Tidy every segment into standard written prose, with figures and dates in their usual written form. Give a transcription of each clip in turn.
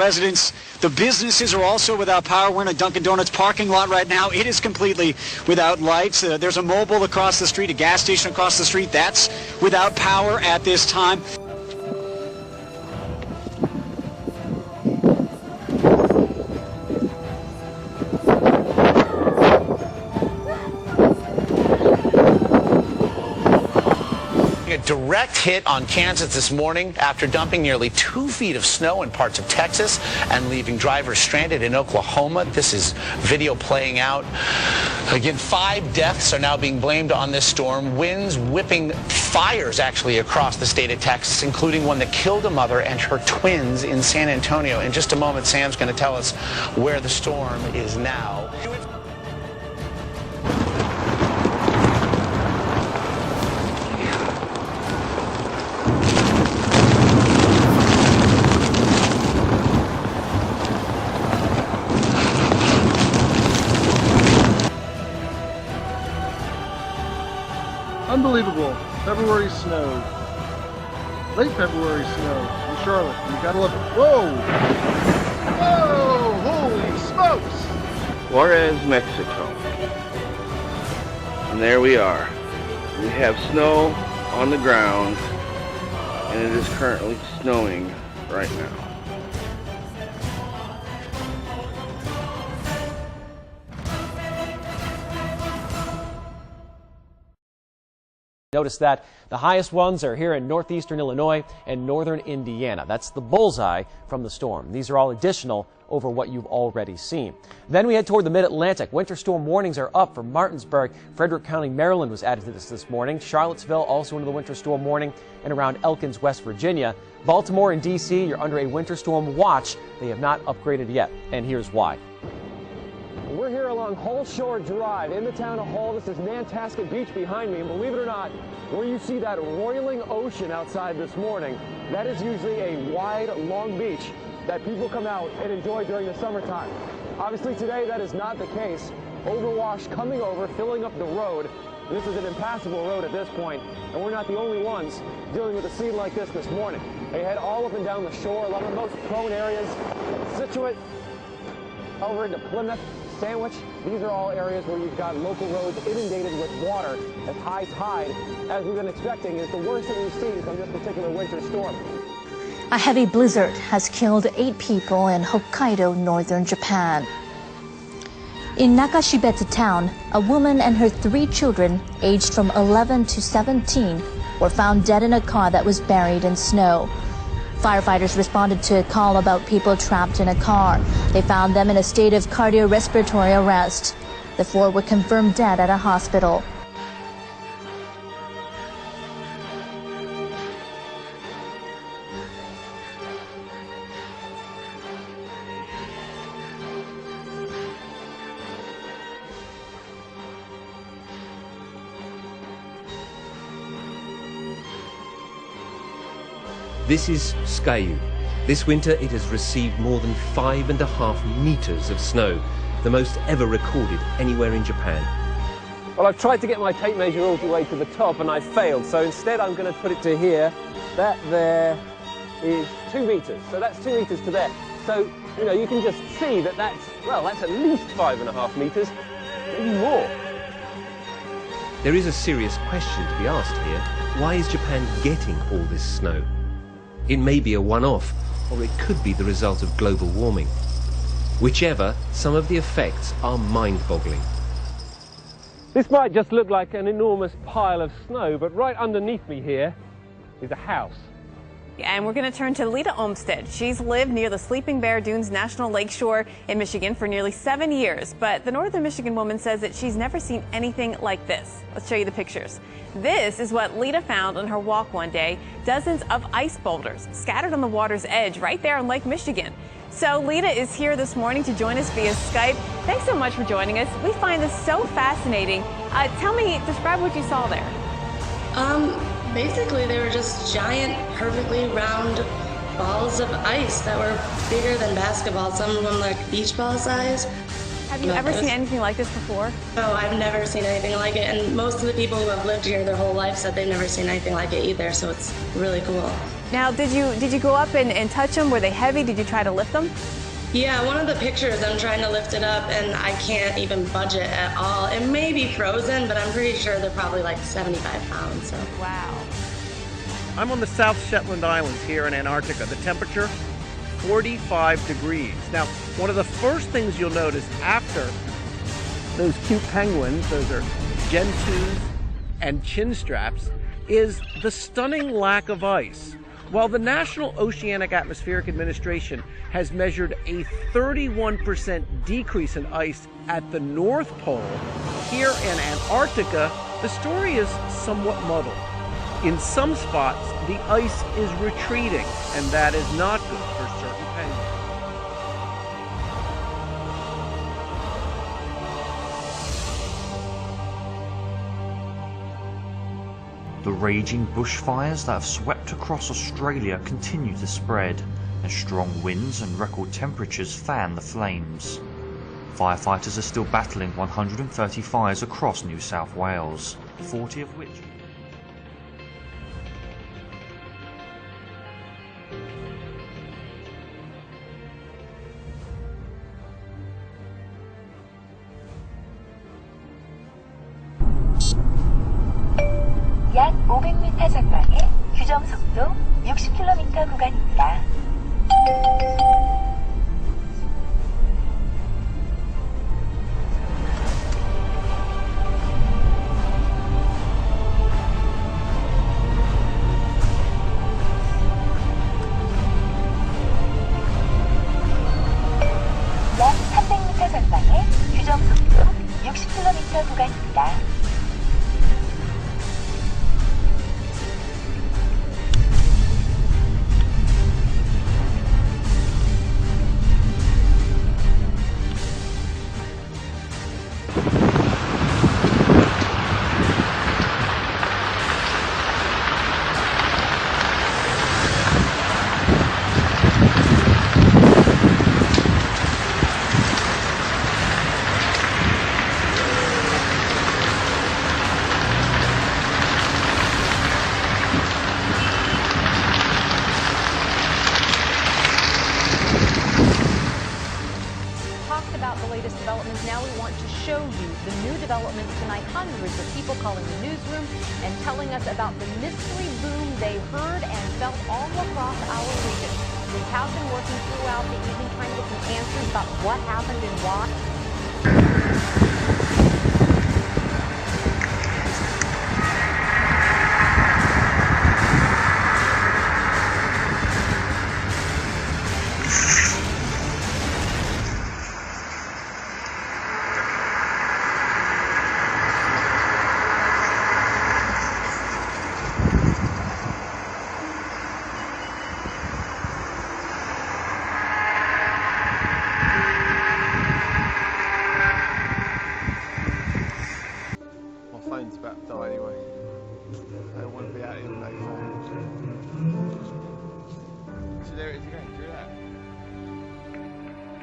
residents. The businesses are also without power. We're in a Dunkin' Donuts parking lot right now. It is completely without lights. There's a mobile across the street, a gas station across the street. That's without power at this time. A direct hit on Kansas this morning after dumping nearly 2 feet of snow in parts of Texas and leaving drivers stranded in Oklahoma. This is video playing out. Again, 5 deaths are now being blamed on this storm. Winds whipping fires actually across the state of Texas, including one that killed a mother and her twins in San Antonio. In just a moment, Sam's going to tell us where the storm is now. Unbelievable. February snow. Late February snow in Charlotte. You gotta love it. Whoa! Whoa! Holy smokes! Juarez, Mexico. And there we are. We have snow on the ground, and it is currently snowing right now. Notice that the highest ones are here in northeastern Illinois and northern Indiana. That's the bullseye from the storm. These are all additional over what you've already seen. Then we head toward the mid-Atlantic. Winter storm warnings are up for Martinsburg. Frederick County, Maryland was added to this morning. Charlottesville also into the winter storm warning, and around Elkins, West Virginia. Baltimore and D.C., you're under a winter storm watch. They have not upgraded yet, and here's why. We're here along Hull Shore Drive in the town of Hull. This is Nantasket Beach behind me, and believe it or not, where you see that roiling ocean outside this morning, that is usually a wide, long beach that people come out and enjoy during the summertime. Obviously today that is not the case. Overwash coming over, filling up the road. This is an impassable road at this point, and we're not the only ones dealing with a scene like this morning. They head all up and down the shore. A lot of the most prone areas, Situate, over into Plymouth, Sandwich. These are all areas where you've got local roads inundated with water as high tide, as we've been expecting, is the worst that we've seen from this particular winter storm. A heavy blizzard has killed 8 people in Hokkaido, northern Japan. In Nakashibeta town, a woman and her 3 children, aged from 11 to 17, were found dead in a car that was buried in snow. Firefighters responded to a call about people trapped in a car. They found them in a state of cardiorespiratory arrest. The 4 were confirmed dead at a hospital. This is Skyu. This winter it has received more than 5.5 meters of snow, the most ever recorded anywhere in Japan. Well, I've tried to get my tape measure all the way to the top and I failed, so instead I'm going to put it to here. That there is 2 meters, so that's 2 meters to there. So, you know, you can just see that that's at least 5.5 meters, maybe more. There is a serious question to be asked here. Why is Japan getting all this snow? It may be a one-off, or it could be the result of global warming. Whichever, some of the effects are mind-boggling. This might just look like an enormous pile of snow, but right underneath me here is a house. And we're going to turn to Lita Olmsted. She's lived near the Sleeping Bear Dunes National Lakeshore in Michigan for nearly 7 years. But the northern Michigan woman says that she's never seen anything like this. Let's show you the pictures. This is what Lita found on her walk one day. Dozens of ice boulders scattered on the water's edge right there on Lake Michigan. So Lita is here this morning to join us via Skype. Thanks so much for joining us. We find this so fascinating. Describe what you saw there. Basically, they were just giant, perfectly round balls of ice that were bigger than basketballs, some of them like beach ball size. Have you ever seen anything like this before? No, I've never seen anything like it, and most of the people who have lived here their whole life said they've never seen anything like it either, so it's really cool. Now, did you go up and touch them? Were they heavy? Did you try to lift them? Yeah, one of the pictures, I'm trying to lift it up and I can't even budge it at all. It may be frozen, but I'm pretty sure they're probably like 75 pounds. So. Wow. I'm on the South Shetland Islands here in Antarctica. The temperature, 45 degrees. Now, one of the first things you'll notice after those cute penguins, those are gentoos and chin straps, is the stunning lack of ice. While the National Oceanic Atmospheric Administration has measured a 31% decrease in ice at the North Pole, here in Antarctica, the story is somewhat muddled. In some spots, the ice is retreating, and that is not good for certain penguins. The raging bushfires that have swept across Australia continue to spread, and strong winds and record temperatures fan the flames. Firefighters are still battling 130 fires across New South Wales, 40 of which... 약 500m 전방에 규정 속도 60km 구간입니다. 약 300m 전방에 규정 속도 60km 구간입니다. Now we want to show you the new developments tonight. Hundreds of people calling the newsroom and telling us about the mystery boom they heard and felt all across our region. We have been working throughout the evening trying to get some answers about what happened and why. Phone's about to die anyway. I don't want to be out here with no phone. So there it is again, do that.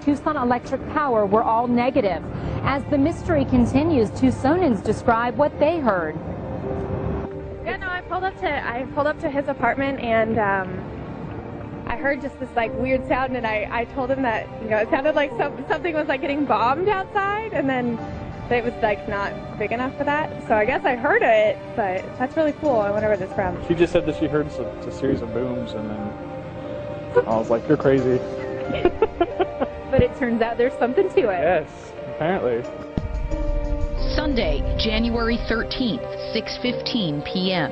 Tucson Electric Power were all negative. As the mystery continues, Tucsonans describe what they heard. Yeah, no, I pulled up to his apartment and I heard just this like weird sound, and I told him that, you know, it sounded like something was like getting bombed outside, and then it was like not big enough for that. So I guess I heard it, but that's really cool. I wonder where this is from. She just said that she heard a series of booms, and then I was like, you're crazy. But it turns out there's something to it. Yes, apparently. Sunday, January 13th, 6:15 p.m.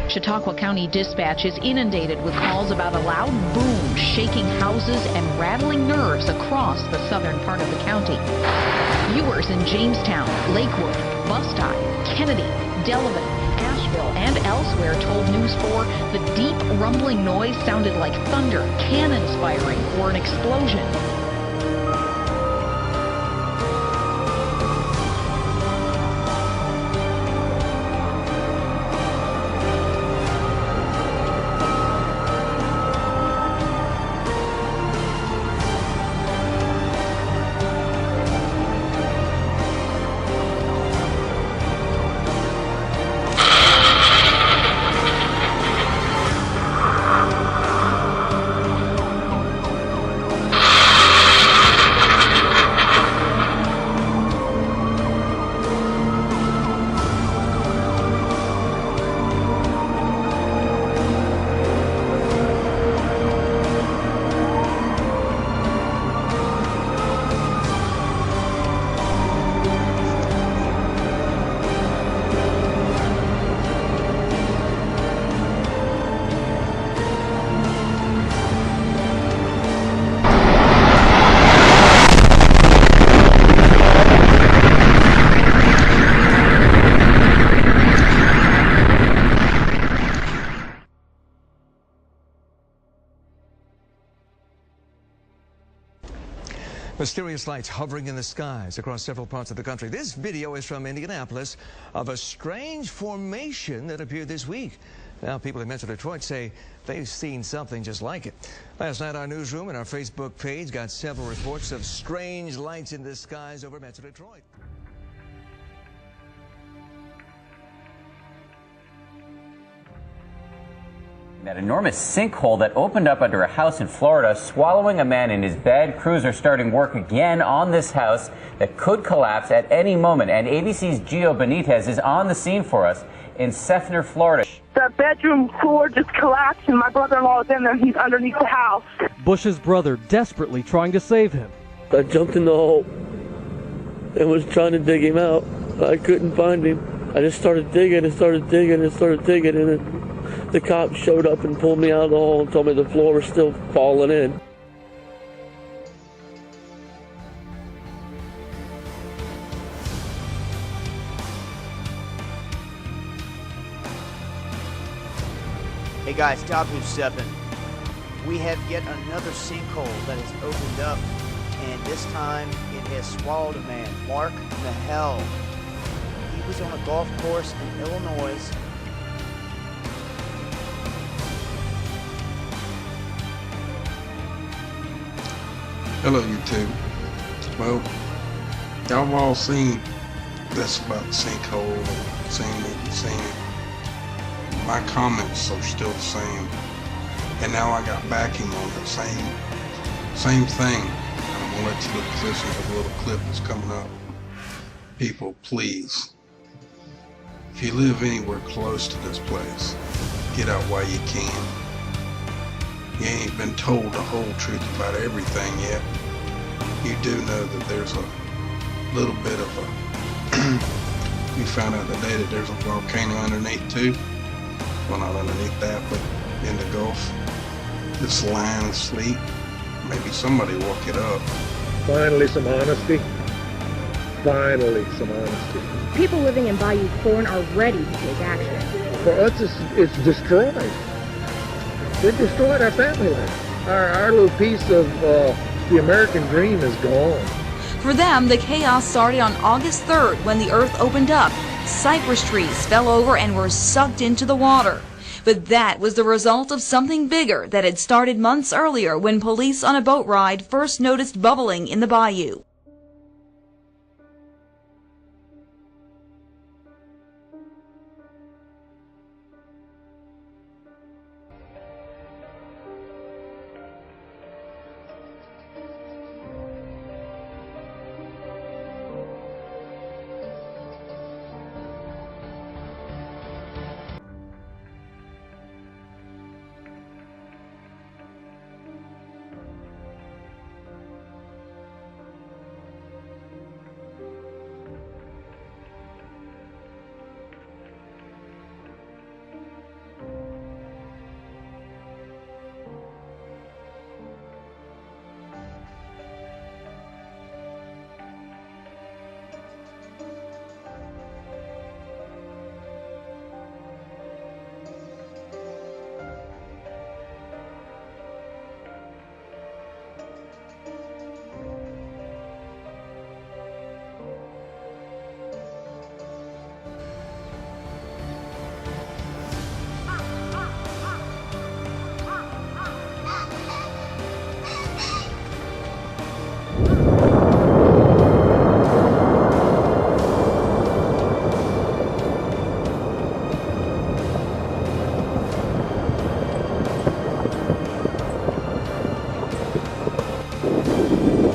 Chautauqua County Dispatch is inundated with calls about a loud boom shaking houses and rattling nerves across the southern part of the county. Viewers in Jamestown, Lakewood, Busti, Kennedy, Delavan, Asheville, and elsewhere told News 4 the deep rumbling noise sounded like thunder, cannons firing, or an explosion. Mysterious lights hovering in the skies across several parts of the country. This video is from Indianapolis of a strange formation that appeared this week. Now, people in Metro Detroit say they've seen something just like it. Last night, our newsroom and our Facebook page got several reports of strange lights in the skies over Metro Detroit. That enormous sinkhole that opened up under a house in Florida, swallowing a man in his bed. Crews are starting work again on this house that could collapse at any moment. And ABC's Gio Benitez is on the scene for us in Seffner, Florida. The bedroom floor just collapsed and my brother-in-law is in there. He's underneath the house. Bush's brother desperately trying to save him. I jumped in the hole and was trying to dig him out. I couldn't find him. I just started digging and started digging and started digging, and then the cops showed up and pulled me out of the hole and told me the floor was still falling in. Hey guys, Top News 7. We have yet another sinkhole that has opened up, and this time it has swallowed a man, Mark Mahel. He was on a golf course in Illinois. Hello, YouTube. Well, y'all have all seen this about the sinkhole and seen it. My comments are still the same. And now I got backing on the same thing. And I'm gonna let you look at this in a little clip that's coming up. People, please. If you live anywhere close to this place, get out while you can. You ain't been told the whole truth about everything yet. You do know that there's a little bit of a... we found out today that there's a volcano underneath too. Well, not underneath that, but in the Gulf. It's lying asleep. Maybe somebody woke it up. Finally some honesty. Finally some honesty. People living in Bayou Corn are ready to take action. For us, it's destroyed. They destroyed our family life. Our little piece of the American dream is gone. For them, the chaos started on August 3rd when the earth opened up. Cypress trees fell over and were sucked into the water. But that was the result of something bigger that had started months earlier when police on a boat ride first noticed bubbling in the bayou.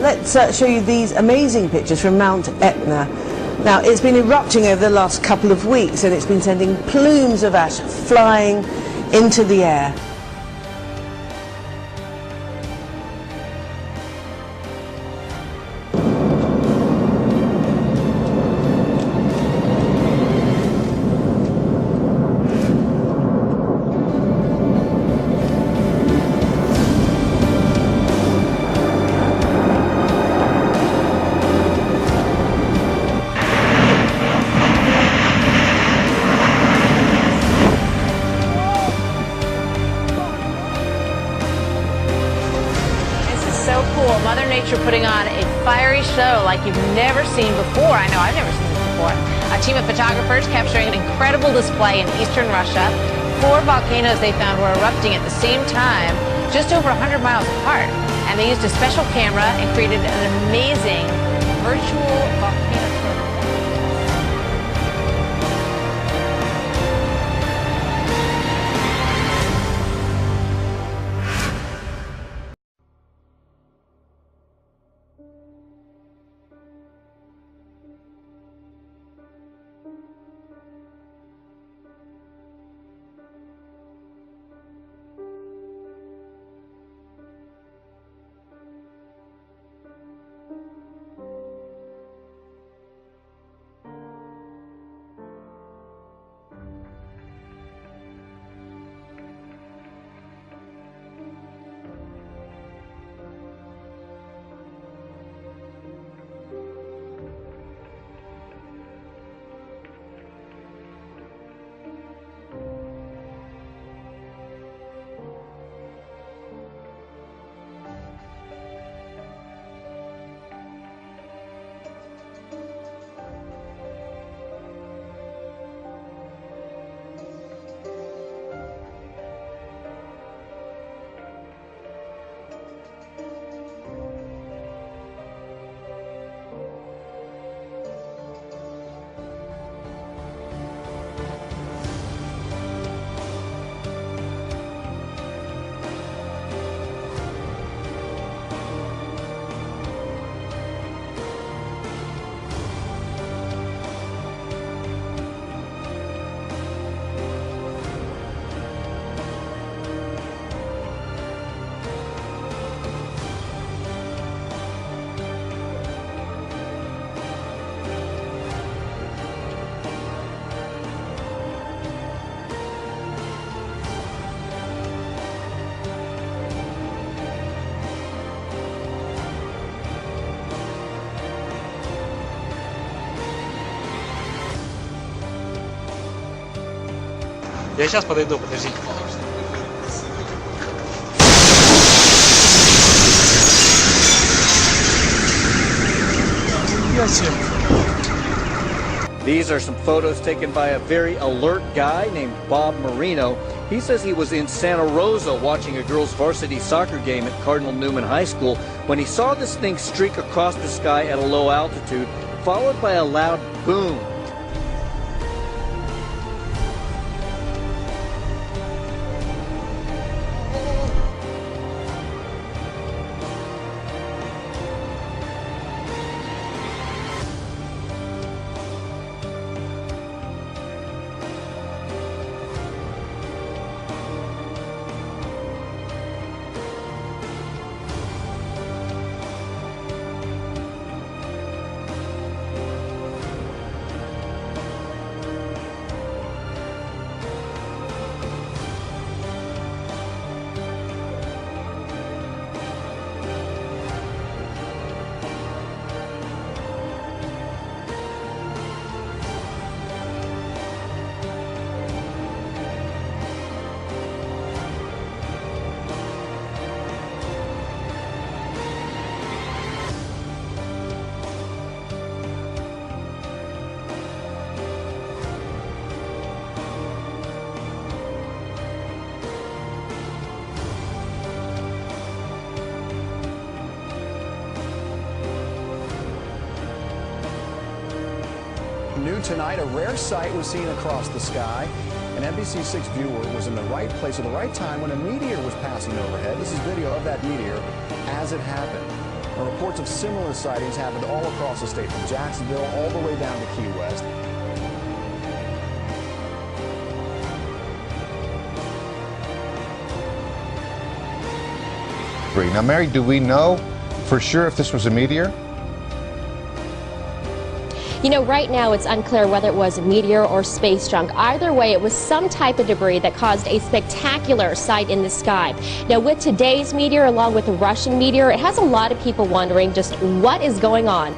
Let's show you these amazing pictures from Mount Etna. Now, it's been erupting over the last couple of weeks and it's been sending plumes of ash flying into the air. Mother Nature putting on a fiery show like you've never seen before. I know I've never seen this before. A team of photographers capturing an incredible display in eastern Russia. 4 volcanoes they found were erupting at the same time, just over 100 miles apart. And they used a special camera and created an amazing virtual volcano tour. Я сейчас подойду, подожди. These are some photos taken by a very alert guy named Bob Marino. He says he was in Santa Rosa watching a girls' varsity soccer game at Cardinal Newman High School when he saw this thing streak across the sky at a low altitude, followed by a loud boom. New tonight, a rare sight was seen across the sky. An NBC6 viewer was in the right place at the right time when a meteor was passing overhead. This is video of that meteor as it happened. Now, reports of similar sightings happened all across the state, from Jacksonville all the way down to Key West. Now, Mary, do we know for sure if this was a meteor? You know, right now it's unclear whether it was a meteor or space junk. Either way, it was some type of debris that caused a spectacular sight in the sky. Now, with today's meteor, along with the Russian meteor, it has a lot of people wondering just what is going on.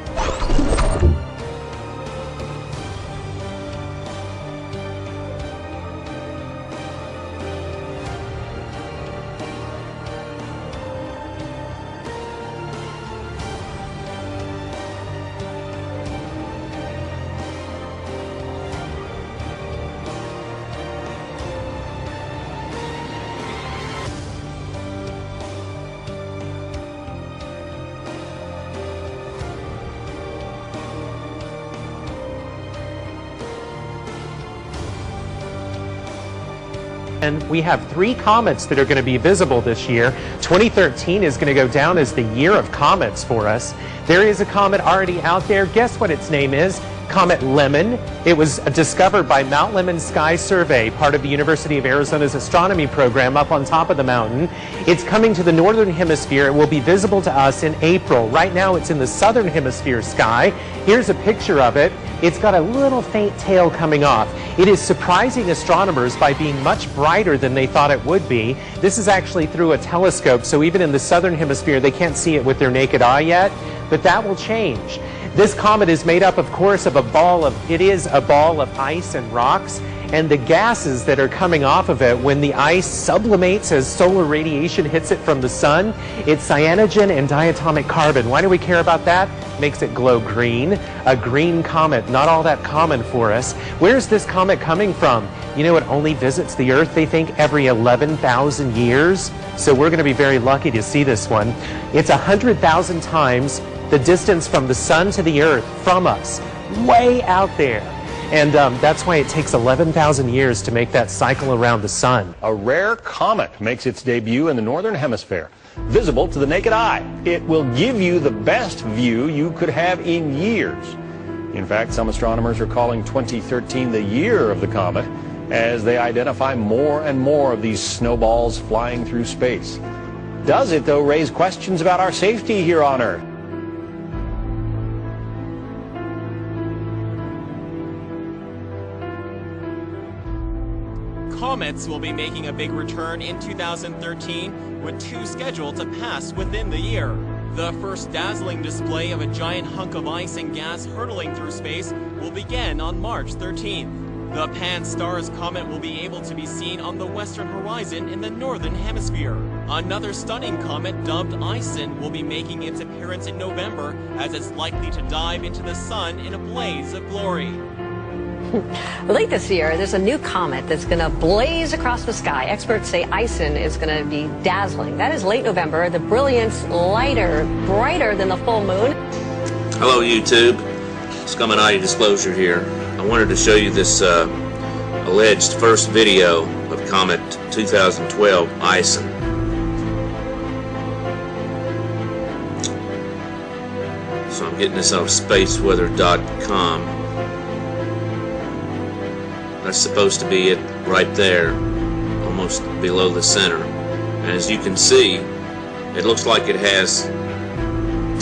And we have 3 comets that are going to be visible this year. 2013 is going to go down as the year of comets for us. There is a comet already out there. Guess what its name is? Comet Lemon. It was discovered by Mount Lemmon Sky Survey, part of the University of Arizona's astronomy program up on top of the mountain. It's coming to the northern hemisphere. It will be visible to us in April. Right now it's in the southern hemisphere sky. Here's a picture of it. It's got a little faint tail coming off. It is surprising astronomers by being much brighter than they thought it would be. This is actually through a telescope, so even in the southern hemisphere they can't see it with their naked eye yet, but that will change. This comet is made up, of course, of a ball of ice and rocks, and the gases that are coming off of it when the ice sublimates as solar radiation hits it from the sun, it's cyanogen and diatomic carbon. Why do we care about that? Makes it glow green. A green comet, not all that common for us. Where's this comet coming from? You know, it only visits the Earth, they think, every 11,000 years. So we're going to be very lucky to see this one. It's 100,000 times the distance from the sun to the Earth from us, way out there. And that's why it takes 11,000 years to make that cycle around the sun. A rare comet makes its debut in the northern hemisphere, visible to the naked eye. It will give you the best view you could have in years. In fact, some astronomers are calling 2013 the year of the comet as they identify more and more of these snowballs flying through space. Does it, though, raise questions about our safety here on Earth? Comets will be making a big return in 2013, with 2 scheduled to pass within the year. The first dazzling display of a giant hunk of ice and gas hurtling through space will begin on March 13th. The Pan-STARRS comet will be able to be seen on the western horizon in the northern hemisphere. Another stunning comet dubbed Ison will be making its appearance in November, as it's likely to dive into the sun in a blaze of glory. Late this year, there's a new comet that's going to blaze across the sky. Experts say Ison is going to be dazzling. That is late November. The brilliance lighter, brighter than the full moon. Hello, YouTube. Scuminati Disclosure here. I wanted to show you this alleged first video of Comet 2012 Ison. So I'm getting this off spaceweather.com. That's supposed to be it right there, almost below the center. And as you can see, it looks like it has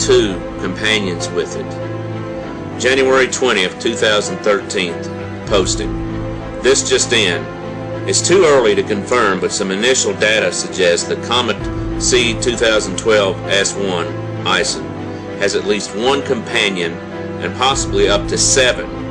2 companions with it. January 20th, 2013, posting. This just in. It's too early to confirm, but some initial data suggests that Comet C 2012 S1 Ison has at least 1 companion and possibly up to 7